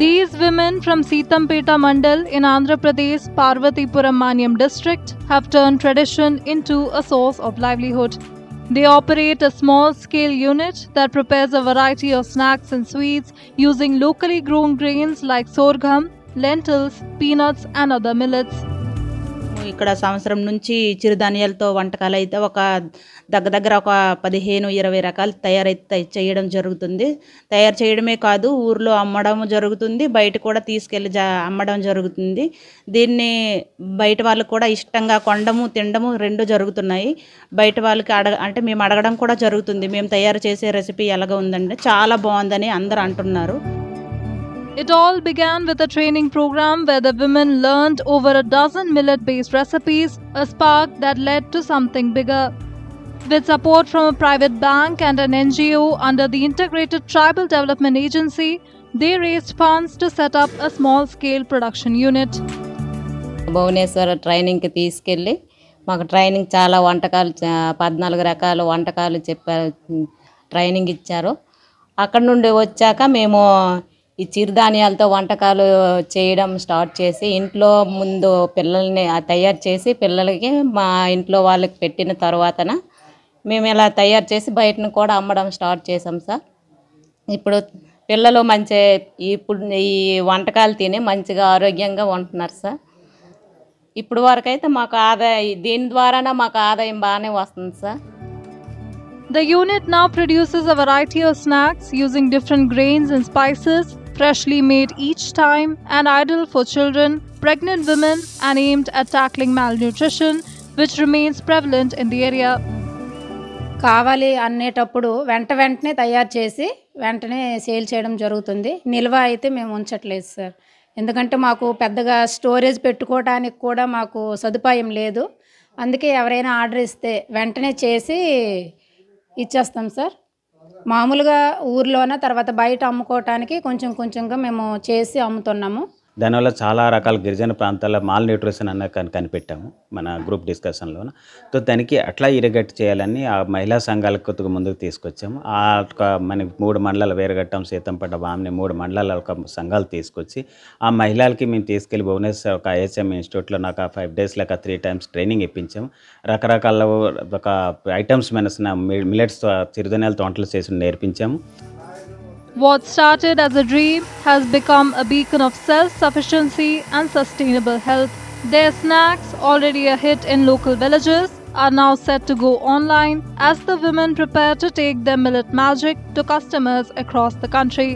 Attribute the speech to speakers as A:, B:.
A: These women from Sitampeta Mandal in Andhra Pradesh, Parvatipuram Manyam district have turned tradition into a source of livelihood. They operate a small-scale unit that prepares a variety of snacks and sweets using locally grown grains like sorghum, lentils, peanuts and other millets.
B: ఇక్కడ సంవత్సరం నుంచి చిరుధాన్యాలతో వంటకాలు అయితే ఒక దగ్గర ఒక 15-20 రకాలు చేయడం జరుగుతుంది. తయారు చేయడమే కాదు, ఊర్లో అమ్మడం జరుగుతుంది, బయట కూడా తీసుకెళ్ళి అమ్మడం జరుగుతుంది. దీన్ని బయట వాళ్ళు కూడా ఇష్టంగా కొనడము తినడము రెండు జరుగుతున్నాయి. బయట వాళ్ళకి అంటే మేము అడగడం కూడా జరుగుతుంది, మేము తయారు చేసే రెసిపీ ఎలాగ ఉందండి, చాలా బాగుందని అందరూ అంటున్నారు.
A: It all began with a training program where the women learned over a dozen millet-based recipes, a spark that led to something bigger. With support from a private bank and an NGO under the Integrated Tribal Development Agency, they raised funds to set up a small-scale production unit.
C: Bhubaneswar ట్రైనింగ్కి తీసుకెళ్ళి మాకు training చాలా వంటకాలు 14 రకాల వంటకాలు చెప్పారు, training ఇచ్చారు. అక్కడ నుండి వచ్చాక మేము ఈ చిరుధాన్యాలతో వంటకాలు చేయడం స్టార్ట్ చేసి ఇంట్లో ముందు పిల్లల్ని తయారు చేసి పిల్లలకి మా ఇంట్లో వాళ్ళకి పెట్టిన తర్వాతన మేము ఇలా తయారు చేసి బయటను కూడా అమ్మడం స్టార్ట్ చేసాం సార్. ఇప్పుడు పిల్లలు ఈ వంటకాలు తిని మంచిగా ఆరోగ్యంగా ఉంటున్నారు సార్. ఇప్పుడు వరకైతే మాకు దీని ద్వారానే మాకు ఆదాయం బాగానే వస్తుంది sir.
A: The unit now produces a variety of snacks using different grains and spices, freshly made each time and ideal for children, pregnant women and aimed at tackling malnutrition, which remains prevalent in the area.
D: కావాలి అనేటప్పుడు వెంటనే తయారు చేసి వెంటనే sale చేయడం జరుగుతుంది. నిల్వ అయితే మేము ఉంచట్లేదు సార్, ఎందుకంటే మాకు పెద్దగా స్టోరేజ్ పెట్టుకోవడానికి కూడా మాకు సదుపాయం లేదు. అందుకే ఎవరైనా ఆర్డర్ ఇస్తే వెంటనే చేసి ఇచ్చేస్తాం సార్. మామూలుగా ఊర్లోన తర్వాత బయట అమ్ముకోవటానికి కొంచెంగా మేము చేసి అమ్ముతున్నాము.
E: దానివల్ల చాలా రకాల గిరిజన ప్రాంతాల్లో మాల్ న్యూట్రిషన్ అన్న కనిపెట్టాము మన గ్రూప్ డిస్కషన్లో. సో దానికి అట్లా ఇరగట్ చేయాలని ఆ మహిళా సంఘాలకు ముందుకు తీసుకొచ్చాము. మనకి 3 మండలాలు వేరగట్టం, సీతంపేట, బామ్ని 3 మండలాల ఒక సంఘాలు తీసుకొచ్చి ఆ మహిళలకి మేము తీసుకెళ్ళి భువనేశ్వర్ ఒక ఐహెచ్ఎం ఇన్స్టిట్యూట్లో నాకు 5 days 3 times ట్రైనింగ్ ఇప్పించాము. రకరకాల ఒక ఐటమ్స్ మన మిల్లెట్స్ చిరుధాన్యాలతో వంటలు చేసి నేర్పించాము.
A: What started as a dream has become a beacon of self-sufficiency and sustainable health. Their snacks, already a hit in local villages, are now set to go online as the women prepare to take their millet magic to customers across the country.